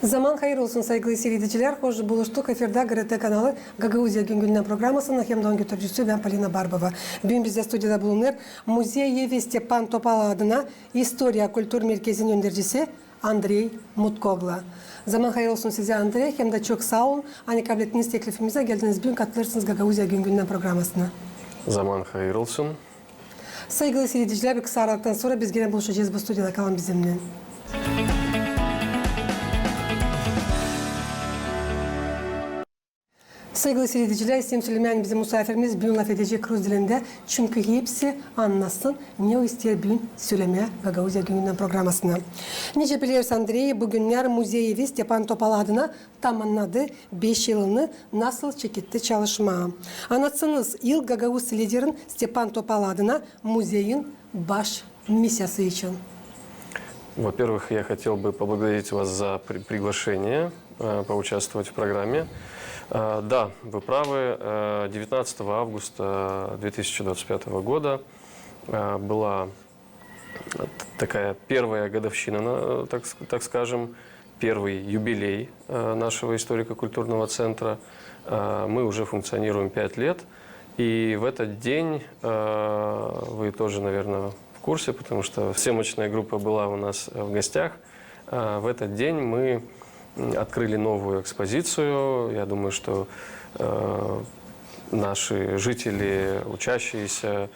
Zaman hayır olsun saygılı seyirciler. Hoş buluştuk. Efirde GRT kanalı Gagauzya Güngülü'nün programısının hem götürücüsü ben Polina Barbova. Bugün bizde stüdyoda bulunur Muzeyevi Stepan Topal adına İstoria Kültür Merkezi'nin öndürücüsü Andrei Mutkogla. Zaman hayır olsun size Andrei. Hem de çok sağ olun. Hani kabul ettiğiniz teklifimize geldiniz. Bugün katılırsınız Gagauzya Güngülü'nün programısına. Zaman hayır olsun. Saygılı seyirciler, bir kısa aralıktan sonra biz yine buluşacağız bu stüdyoda. Kalın bizimle. Saygılı seyirciler, İstem Süleyman bizim misafirimiz bugün laf edecek Rus dilinde. Çünkü hepsi anlasın ne o ister bugün söylemeye Gagauzya Günü'nün programısına. Nice biliyoruz Andrei, bugünler Muzeyevi Stepan Topal adına tamamladı 5 yılını nasıl çekitti çalışma. Anlatsanız ilk Gagauz liderin Stepan Topal adına muzeyin baş миссиясы için. Во-первых, я хотел бы поблагодарить вас за приглашение поучаствовать в программе. Да, вы правы. 19 августа 2025 года была такая первая годовщина, так скажем, первый юбилей нашего историко-культурного центра. Мы уже функционируем 5 лет. И в этот день, вы тоже, наверное, в курсе, потому что съемочная группа была у нас в гостях, в этот день мы открыли новую экспозицию. Я думаю, что наши жители, учащиеся,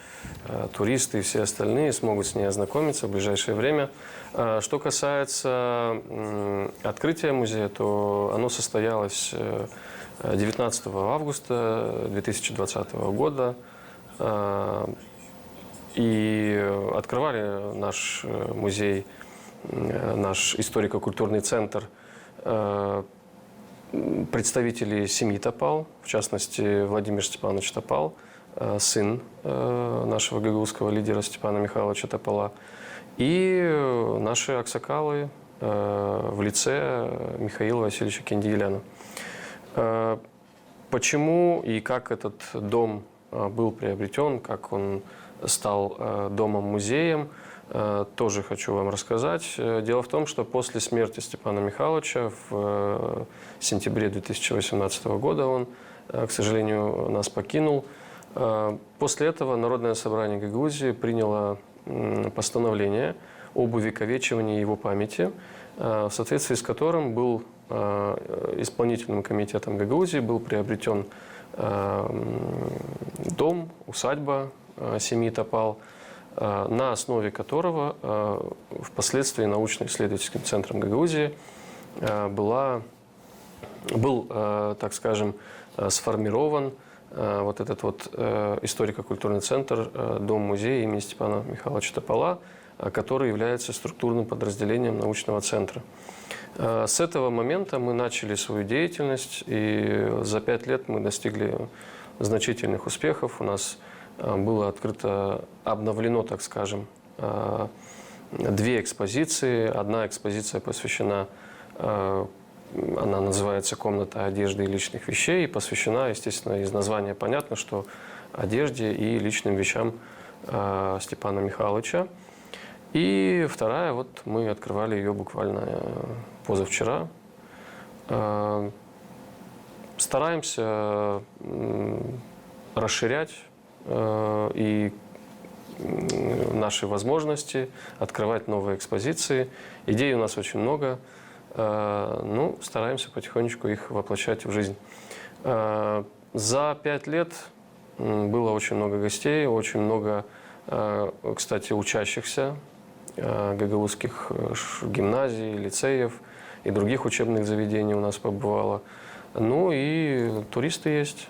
туристы и все остальные смогут с ней ознакомиться в ближайшее время. Что касается открытия музея, то оно состоялось 19 августа 2020 года. И открывали наш музей, наш историко-культурный центр представители семьи Топал, в частности, Владимир Степанович Топал, сын нашего гагаузского лидера Степана Михайловича Топала, и наши аксакалы в лице Михаила Васильевича Кендиеляна. Почему и как этот дом был приобретен, как он стал домом-музеем, тоже хочу вам рассказать. Дело в том, что после смерти Степана Михайловича в сентябре 2018 года он, к сожалению, нас покинул. После этого Народное собрание Гагаузии приняло постановление об увековечивании его памяти, в соответствии с которым был исполнительным комитетом Гагаузии был приобретен дом, усадьба семьи Топал, на основе которого впоследствии научно-исследовательским центром Гагаузии был, так скажем, сформирован вот этот вот историко-культурный центр, дом-музей имени Степана Михайловича Топола, который является структурным подразделением научного центра. С этого момента мы начали свою деятельность, и за 5 лет мы достигли значительных успехов. У нас было открыто, обновлено, так скажем, 2 экспозиции. Одна экспозиция посвящена, она называется «Комната одежды и личных вещей», и посвящена, естественно, из названия понятно, что одежде и личным вещам Степана Михайловича. И вторая, вот мы открывали ее буквально позавчера. Стараемся расширять и наши возможности, открывать новые экспозиции. Идей у нас очень много. Ну, стараемся потихонечку их воплощать в жизнь. За 5 лет было очень много гостей, очень много, кстати, учащихся гагаузских гимназий, лицеев и других учебных заведений у нас побывало. Ну и туристы есть.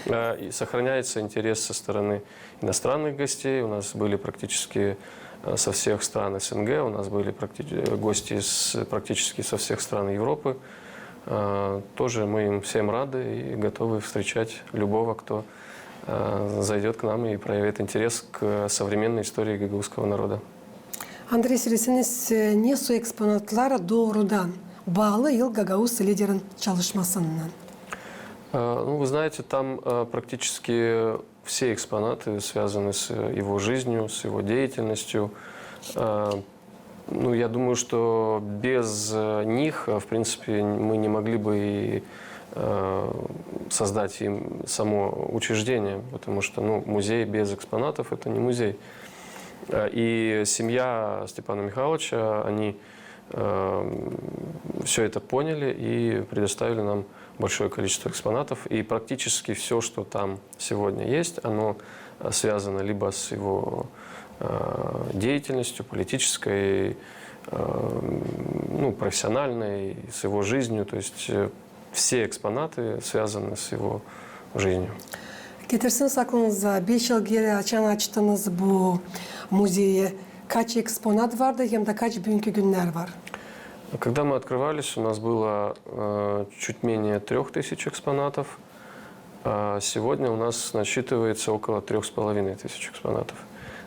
И сохраняется интерес со стороны иностранных гостей. У нас были практически со всех стран СНГ, у нас были гости практически со всех стран Европы. Тоже мы им всем рады и готовы встречать любого, кто зайдет к нам и проявит интерес к современной истории гагаузского народа. Andrei, söyleseniz ne su eksponatlar doğrudan bağlı yıl Gagauz liderin çalışmasından? Ну, вы знаете, там практически все экспонаты связаны с его жизнью, с его деятельностью. Ну, я думаю, что без них, в принципе, мы не могли бы и создать им само учреждение, потому что ну, музей без экспонатов – это не музей. И семья Степана Михайловича, они все это поняли и предоставили нам большое количество экспонатов. И практически все, что там сегодня есть, оно связано либо с его деятельностью политической, ну, профессиональной, с его жизнью. То есть все экспонаты связаны с его жизнью. Getirsin aklınıza 5 yıl geri açtınız bu müzeyi. Kaç eksponat vardı hem de kaç bugünkü günler var? Когда мы открывались, у нас было чуть менее 3000 экспонатов. А сегодня у нас насчитывается около 3500 экспонатов.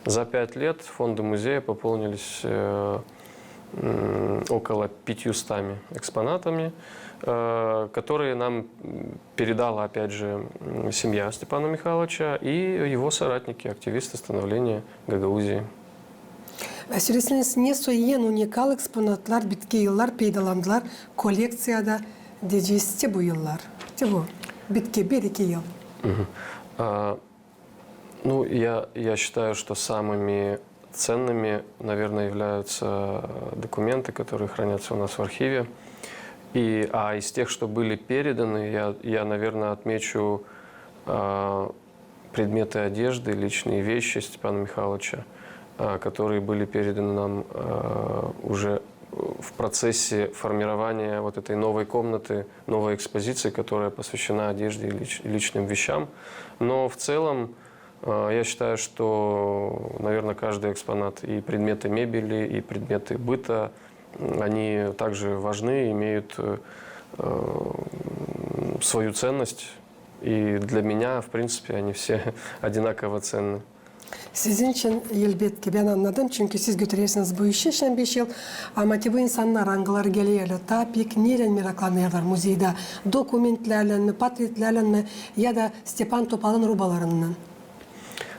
За 5 лет фонды музея пополнились около 500 экспонатами, которые нам передала, опять же, семья Степана Михайловича и его соратники, активисты становления Гагаузии. Söyleseniz ne en unikal eksponatlar bitki yıllar peydalandılar koleksiyada diyeceğiz bu yıllar. Bu bitki 1-2 yıl. Ну, я считаю, что самыми ценными, наверное, являются документы, которые хранятся у нас в архиве. А из тех, что были переданы, я наверное, отмечу предметы одежды, личные вещи Степана Михайловича, которые были переданы нам уже в процессе формирования вот этой новой комнаты, новой экспозиции, которая посвящена одежде и личным вещам. Но в целом я считаю, что, наверное, каждый экспонат, и предметы мебели, и предметы быта, они также важны, имеют свою ценность. И для меня, в принципе, они все одинаково ценны. Sizin için elbette ben anladım çünkü siz götürüyorsunuz bu işi şimdi 5 yıl ama bu insanlar hangileri geliyorlar tabii ki nereden meraklanıyorlar muzeyde dokumentlerle mi, portretlerle mi ya da Stepan Topal'ın rubalarından.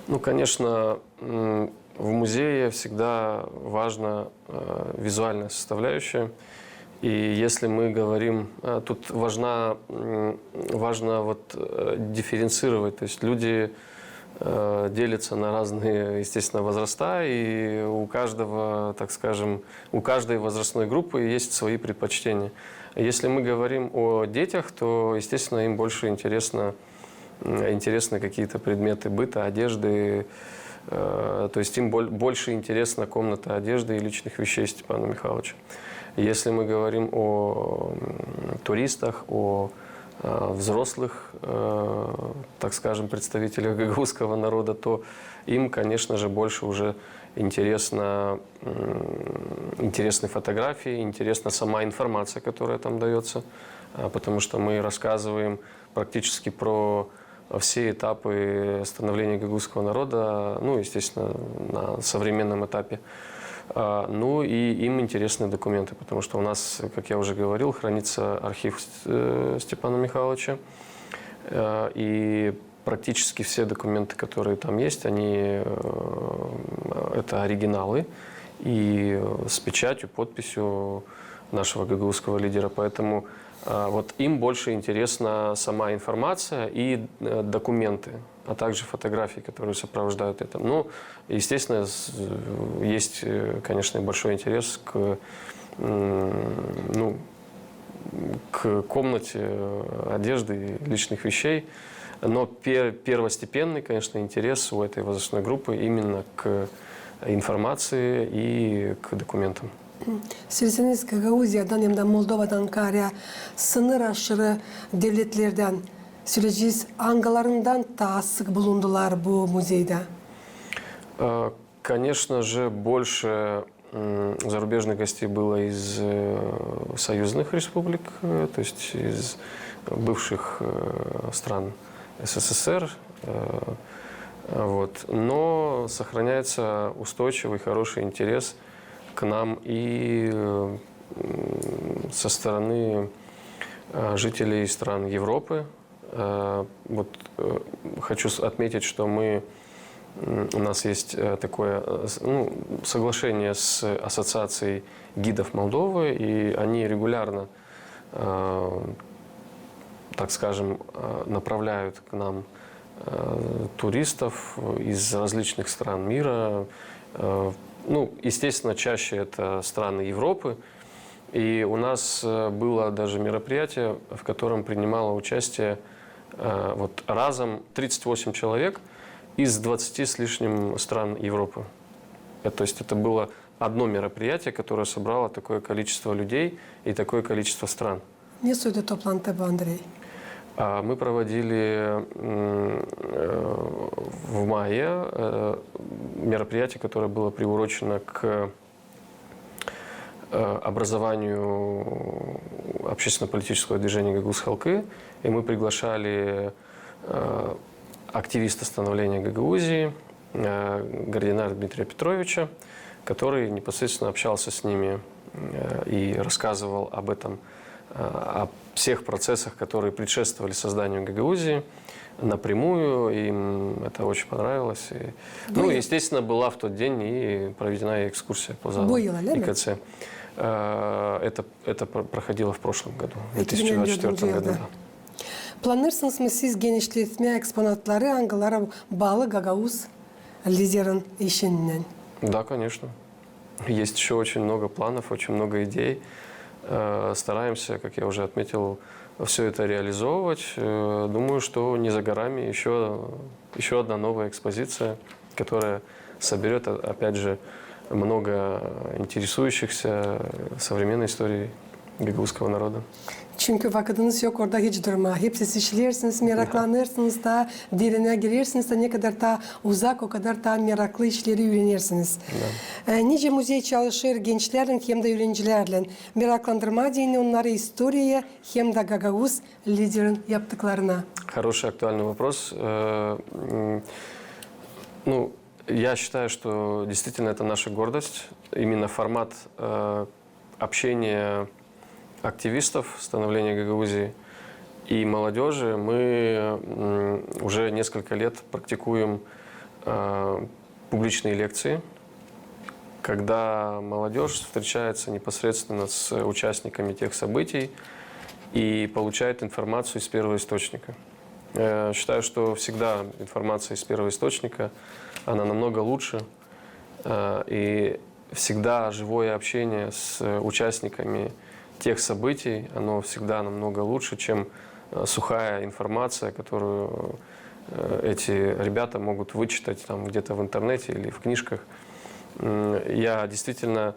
Ну, конечно, в музее всегда важна визуальная составляющая. И если мы говорим, тут важно вот дифференцировать, то есть люди делятся на разные, естественно, возраста, и у каждого, так скажем, у каждой возрастной группы есть свои предпочтения. Если мы говорим о детях, то, естественно, им больше интересны какие-то предметы быта, одежды, то есть им больше интересна комната одежды и личных вещей Степана Михайловича. Если мы говорим о туристах, о взрослых, так скажем, представителях гагаузского народа, то им, конечно же, больше уже интересны фотографии, интересна сама информация, которая там дается, потому что мы рассказываем практически про все этапы становления гагаузского народа, ну, естественно, на современном этапе. Ну и им интересны документы, потому что у нас, как я уже говорил, хранится архив Степана Михайловича. И практически все документы, которые там есть, это оригиналы и с печатью, подписью нашего гагаузского лидера. Поэтому вот им больше интересна сама информация и документы, а также фотографии, которые сопровождают это. Ну, естественно, есть, конечно, большой интерес к комнате одежды и личных вещей, но первостепенный, конечно, интерес у этой возрастной группы именно к информации и к документам. Söyleseniz Gagauziya'dan hem de Moldova'dan Karya sınır aşırı devletlerden söyleyeceğiz hangilarından daha sık bulundular bu muzeyde? Конечно же, больше зарубежных гостей было из союзных республик, то есть из бывших стран СССР. Вот. Но сохраняется устойчивый, хороший интерес к нам и со стороны жителей стран Европы. Вот хочу отметить, что мы У нас есть такое соглашение с Ассоциацией гидов Молдовы, и они регулярно, так скажем, направляют к нам туристов из различных стран мира. Естественно, чаще это страны Европы. И у нас было даже мероприятие, в котором принимало участие разом 38 человек из 20 с лишним стран Европы. То есть это было одно мероприятие, которое собрало такое количество людей и такое количество стран. Не суть топлантı, Андрей? Мы проводили в мае мероприятие, которое было приурочено к образованию общественно-политического движения «Гагауз Халкы». И мы приглашали активиста становления Гагаузии, Гардинара Дмитрия Петровича, который непосредственно общался с ними и рассказывал об этом, о всех процессах, которые предшествовали созданию Гагаузии напрямую. Им это очень понравилось. Естественно, была в тот день и проведена экскурсия по залу ИКЦ. Это проходило в прошлом году, в 2024 году. Planırsınız mı siz genişletme eksponatları hangileri bağlı Gagavuz лидерин işinden? Да, конечно. Есть еще очень много планов, очень много идей. Стараемся, как я уже отметил, все это реализовывать. Думаю, что не за горами еще одна новая экспозиция, которая соберет, опять же, много интересующихся современной историей гагаузского народа. Çünkü vakitiniz yok orada hiç durma. Hepsi işlersiniz, meraklanırsınız da, derine girersiniz de ne kadar da uzak o kadar da meraklı işleri öğrenirsiniz. Nice muzey çalışır gençlerin hem de öğrencilerle. Meraklandırma dini onları historiye hem de Gagavuz liderin yaptıklarına. Хороший актуальный вопрос. Я считаю, что действительно это наша гордость. Именно формат общения активистов становления Гагаузии и молодежи. Мы уже несколько лет практикуем публичные лекции, когда молодежь встречается непосредственно с участниками тех событий и получает информацию из первого источника. Считаю, что всегда информация из первого источника, она намного лучше, и всегда живое общение с участниками тех событий, оно всегда намного лучше, чем сухая информация, которую эти ребята могут вычитать там где-то в интернете или в книжках. Я действительно,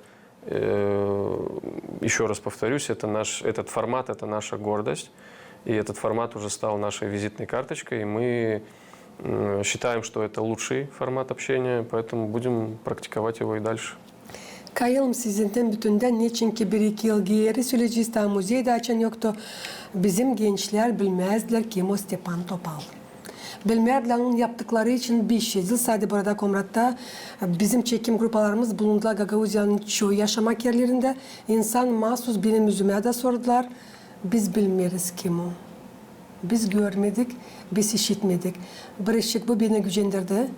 еще раз повторюсь, этот формат – это наша гордость, и этот формат уже стал нашей визитной карточкой, и мы считаем, что это лучший формат общения, поэтому будем практиковать его и дальше. Kayalım sizinden bütünden niçin ki 1-2 yıl geri süreci daha muzeyde açan yoktu. Bizim gençler bilmezler kim o Stepan Topal. Bilmezler onun yaptıkları için 5 yıl sadece burada Komrat'ta bizim çekim gruplarımız bulundular Gagauzya'nın çoğu yaşamak yerlerinde. İnsan mahsus benim yüzüme de sordular. Biz bilmeriz kim o. Biz görmedik, biz işitmedik. Bir ışık bu beni gücendirdi.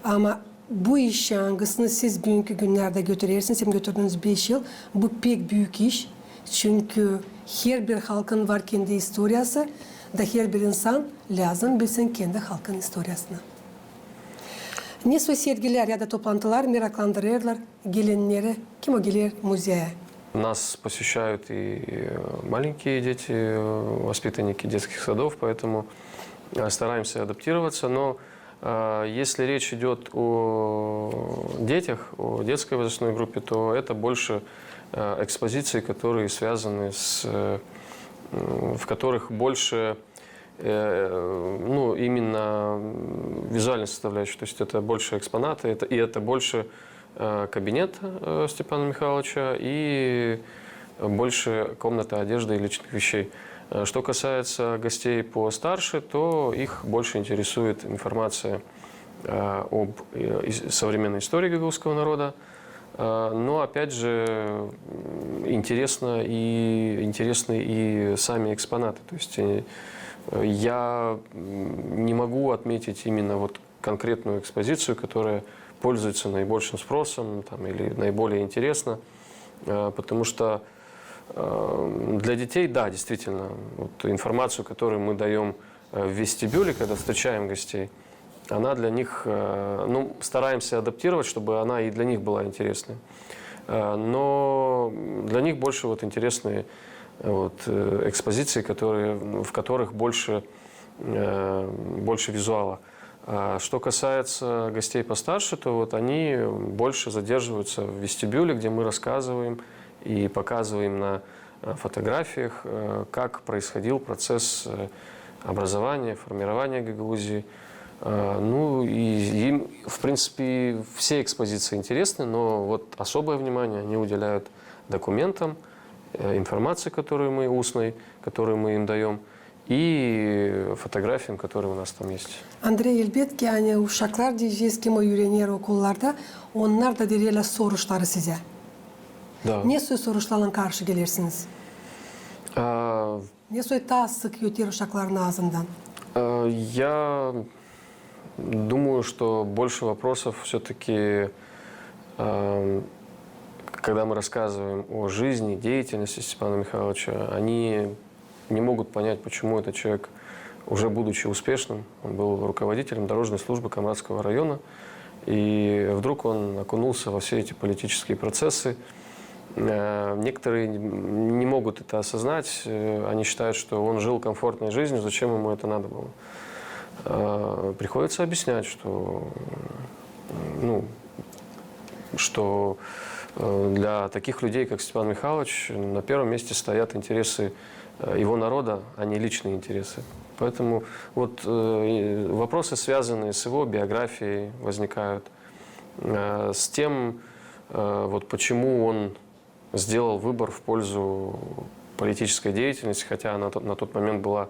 Ama bu iş yangısını siz bugünkü günlerde götürürsünüz. Hem götürdüğünüz 5 yıl. Bu pek büyük iş. Çünkü her bir halkın var kendi historiası. Da her bir insan lazım bilsin kendi halkın historiasını. Ne sergiler ya da toplantılar meraklandırırlar gelenleri. Kim o gelir müzeye? Нас посещают и маленькие дети, воспитанники детских садов, поэтому стараемся адаптироваться. Но если речь идет о детях, о детской возрастной группе, то это больше экспозиции, которые связаны в которых больше именно визуальная составляющая. То есть это больше экспонаты, и это больше кабинет Степана Михайловича и больше комната одежды и личных вещей. Что касается гостей постарше, то их больше интересует информация об современной истории гагаузского народа. Но, опять же, интересны и сами экспонаты. То есть я не могу отметить именно вот конкретную экспозицию, которая пользуется наибольшим спросом там, или наиболее интересна. Потому что для детей, да, действительно, вот информацию, которую мы даем в вестибюле, когда встречаем гостей, она для них, ну, стараемся адаптировать, чтобы она и для них была интересной. Но для них больше вот интересны вот экспозиции, в которых больше визуала. А что касается гостей постарше, то вот они больше задерживаются в вестибюле, где мы рассказываем и показываем на фотографиях, как происходил процесс образования, формирования Гагаузии. Ну и им, в принципе, все экспозиции интересны, но вот особое внимание они уделяют документам, информации, которую мы устной, которую мы им даем, и фотографиям, которые у нас там есть. Андрей Elbet ki yani uşaklar diyeceğiz ki o öğrenir okullarda onlar da deriyle soruşları size. Да. Ne soruşlarla karşı gelirsiniz? Ne daha sık yutar uşakların ağzından? Я думаю, что больше вопросов все-таки, когда мы рассказываем о жизни, деятельности Степана Михайловича, они не могут понять, почему этот человек, уже будучи успешным, он был руководителем дорожной службы Камрадского района, и вдруг он окунулся во все эти политические процессы. Некоторые не могут это осознать, они считают, что он жил комфортной жизнью, зачем ему это надо было. Приходится объяснять, что для таких людей, как Степан Михайлович, на первом месте стоят интересы его народа, а не личные интересы. Поэтому вот вопросы, связанные с его биографией, возникают, с тем, вот почему он сделал выбор в пользу политической деятельности, хотя она на тот момент была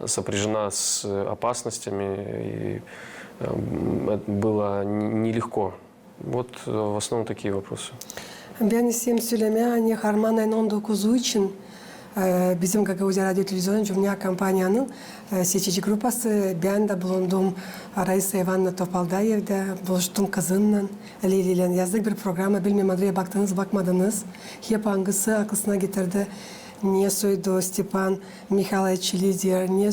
сопряжена с опасностями, и было нелегко. Вот в основном такие вопросы. Ben isim Süleyman Harman ayın 19'u için bizim Gagauzya Radyo Televizyon Cumhuriyet Kampanya'nın seçici grupası. Ben de bulundum Raisa Ivanna Topaldayev'de, buluştum kızınla, Leyli ile yazdık bir programı. Bilmem adreye baktınız, bakmadınız. Hep hangisi aklına getirdi. Niye soydu Stepan Mikhailovich lider, niye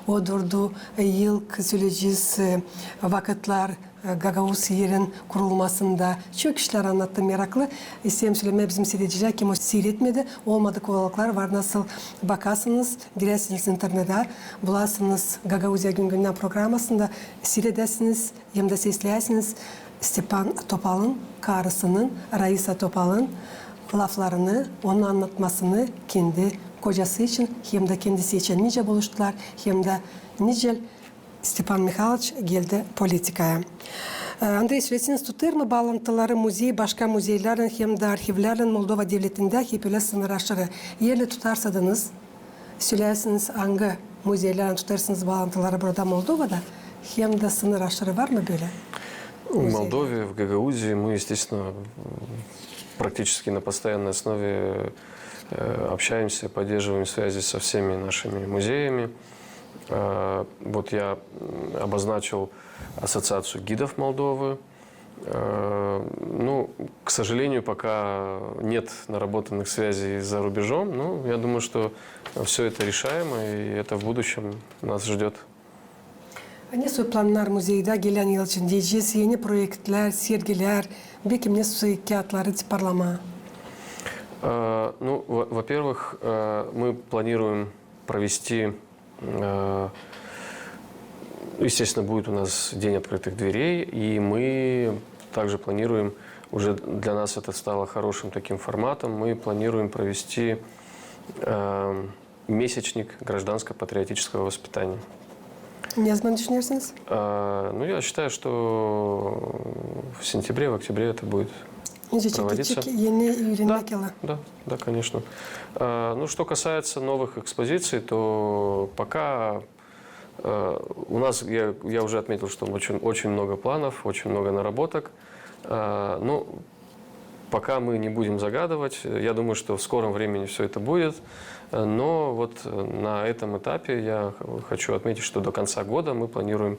odurdu ilk söyleyeceğiz vakitler Gagauz yerin kurulmasında çok işler anlattı meraklı. İstem söyleme bizim seyrediciler kim o seyretmedi. Olmadı kolaylıklar var. Nasıl bakarsınız, girersiniz internete, bulasınız Gagauzya Güngünden programasında seyredesiniz, hem de sesleyersiniz Stepan Topal'ın karısının, Raisa Topal'ın laflarını, onun anlatmasını kendi kocası için hem de kendisi için nice buluştular, hem de nice Stepan Mikhailovich geldi politikaya. Andrey, söylesiniz tutar mı bağlantıları muzey, başka muzeylerin hem de arşivlerin Moldova devletinde hep öyle sınır aşırı. Yerli tutarsadınız, söylersiniz hangi muzeylerin tutarsınız bağlantıları burada Moldova'da, hem de sınır aşırı var mı böyle? В Молдове, в Гагаузии мы, естественно, практически на постоянной основе общаемся, поддерживаем связи со всеми нашими музеями. Вот я обозначил Ассоциацию гидов Молдовы. Ну, к сожалению, пока нет наработанных связей за рубежом, но я думаю, что все это решаемо, и это в будущем нас ждет. Ne soy planlar muzeyde gelen yıl için diyeceğiz, yeni projeler, sergiler, belki ne soy kağıtları parlama? Ну, во-первых, мы планируем провести, естественно, будет у нас День открытых дверей, и мы также планируем, уже для нас это стало хорошим таким форматом, мы планируем провести месячник гражданско-патриотического воспитания. Ne zaman düşünüyorsunuz? Ну, я считаю, что в сентябре, в октябре это будет проводиться. Yeni öğrenmek yılı. Да, конечно. Ну, что касается новых экспозиций, то пока у нас, я уже отметил, что очень много планов, очень много наработок. Ну, пока мы не будем загадывать. Я думаю, что в скором времени все это будет. Но вот на этом этапе я хочу отметить, что до конца года мы планируем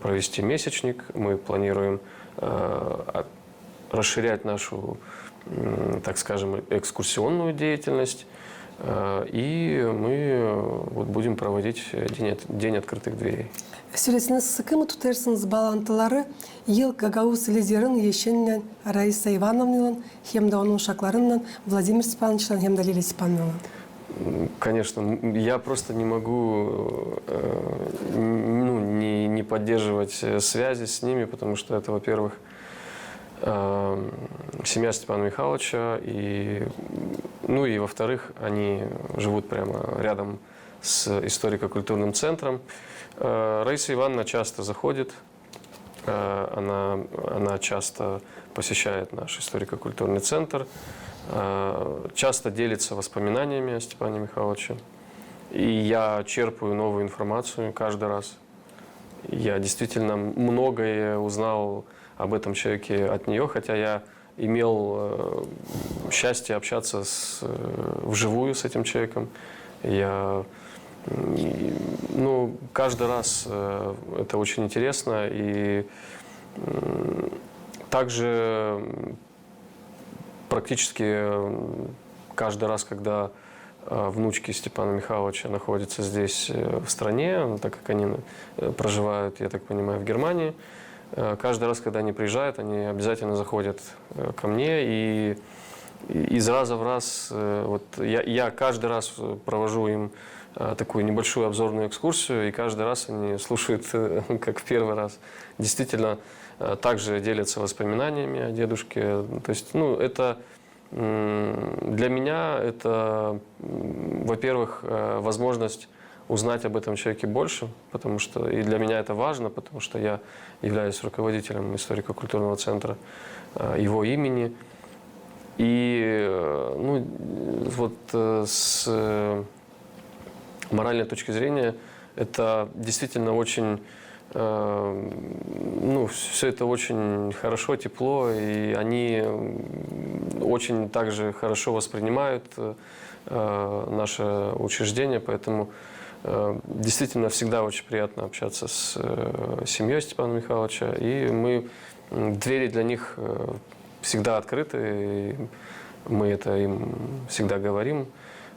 провести месячник, мы планируем расширять нашу, так скажем, экскурсионную деятельность. И мы вот будем проводить день открытых дверей. Сүресіне sıkı mı tutarsınız bağlantıları yıl Gagavuz лидерін ешеннен Раиса Ивановнан, hem de onun uşaklarından Владимир Степановичтан, hem de Лилия Степановна. Конечно, я просто не могу не поддерживать связи с ними, потому что это, во-первых, семья Степана Михайловича, и во-вторых, они живут прямо рядом с историко-культурным центром. Раиса Ивановна часто заходит, она часто посещает наш историко-культурный центр, часто делится воспоминаниями о Степане Михайловиче. И я черпаю новую информацию каждый раз. Я действительно многое узнал об этом человеке от нее, хотя я имел счастье общаться вживую с этим человеком. Каждый раз это очень интересно. И также практически каждый раз, когда внучки Степана Михайловича находятся здесь в стране, так как они проживают, я так понимаю, в Германии, каждый раз, когда они приезжают, они обязательно заходят ко мне, и из раза в раз, я каждый раз провожу им такую небольшую обзорную экскурсию, и каждый раз они слушают, как в первый раз. Действительно, также делятся воспоминаниями о дедушке. То есть, это для меня это, во-первых, возможность узнать об этом человеке больше, потому что и для меня это важно, потому что я являюсь руководителем историко-культурного центра его имени. И с моральной точки зрения это действительно очень, все это очень хорошо, тепло, и они очень также хорошо воспринимают наше учреждение, поэтому действительно всегда очень приятно общаться с семьей Степана Михайловича, и двери для них всегда открыты, и мы это им всегда говорим,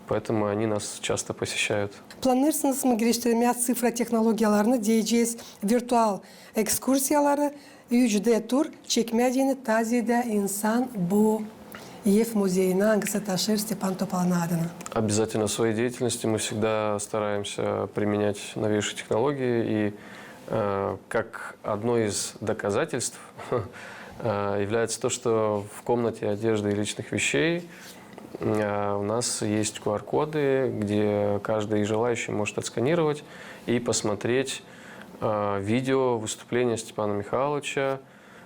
поэтому они нас часто посещают. Planlarsınız mı geliştirmeye sıfır teknolojilerini diyeceğiz virtual ekskursiyaları 3D tur çekmediğini tazide insan bu Ев музейна Ангасаташир Степан Топалана адына. Обязательно в своей деятельности мы всегда стараемся применять новейшие технологии, и как одно из доказательств является то, что в комнате одежды и личных вещей у нас есть QR-коды, где каждый желающий может отсканировать и посмотреть видео выступления Степана Михайловича.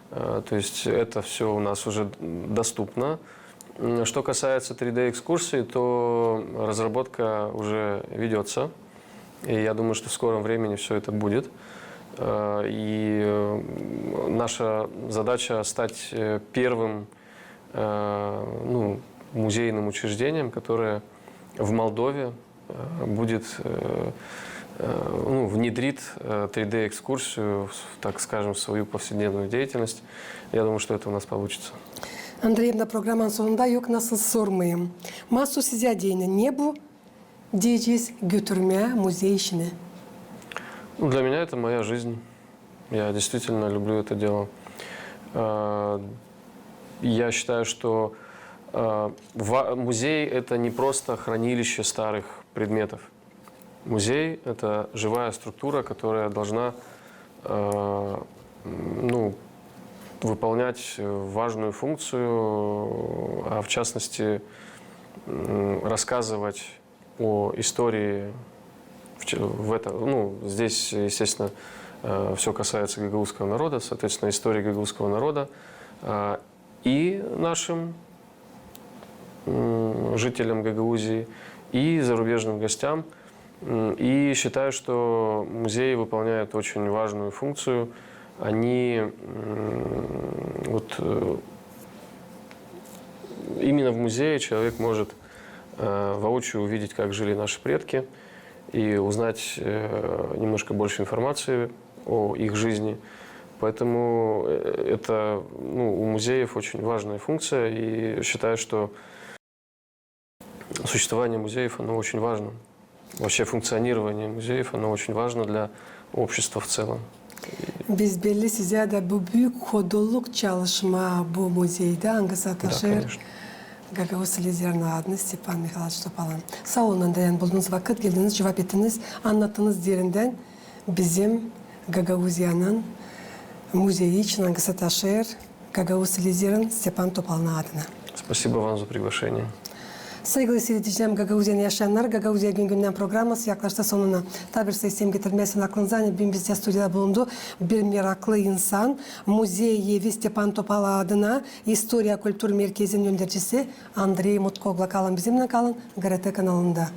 То есть это все у нас уже доступно. Что касается 3D-экскурсий, то разработка уже ведется. И я думаю, что в скором времени все это будет. И наша задача стать первым музейным учреждением, которое в Молдове будет, внедрит 3D-экскурсию, так скажем, в свою повседневную деятельность. Я думаю, что это у нас получится. Andrey'im de programın sonunda yok nasıl sormayayım. Mahsus size değinen ne bu? Diyeceğiz götürmeye muzey işini. Для меня это моя жизнь. Я действительно люблю это дело. Я считаю, что музей – это не просто хранилище старых предметов. Музей – это живая структура, которая должна выполнять важную функцию, а в частности рассказывать о истории. Здесь, естественно, все касается гагаузского народа, соответственно, истории гагаузского народа и нашим жителям Гагаузии, и зарубежным гостям. И считаю, что музеи выполняют очень важную функцию. Они именно в музее человек может воочию увидеть, как жили наши предки, и узнать немножко больше информации о их жизни. Поэтому это у музеев очень важная функция, и считаю, что существование музеев, оно очень важно. Вообще функционирование музеев, оно очень важно для общества в целом. Biz belli size de bu büyük kodoluk çalışma bu muzeyde hangisi Да, ataşır? конечно. Gagavuz Lizer'in adını Stepan Mikhailovich Topalan. Sağ olun dayan bulduğunuz vakit geldiniz, cevap ettiniz, anlattığınız yerinden bizim Gagavuzya'nın muzeyi için hangisi taşır? Gagavuz Lizer'in Stepan Topalan adına. Спасибо вам за приглашение. Saygılı seyredicilerim, Gagavuzya'nı yaşayanlar, Gagavuzya gün günden programımız yaklaştı sonuna. Tabi isim getirmesin aklınıza. Bugün bizde stüdyoda bulundu bir meraklı insan. Muzey Evi Stepan Topal adına İstoria Kültür Merkezi'nin yöneticisi Andrei Mutkoglu. Kalın bizimle kalın, GRT kanalında.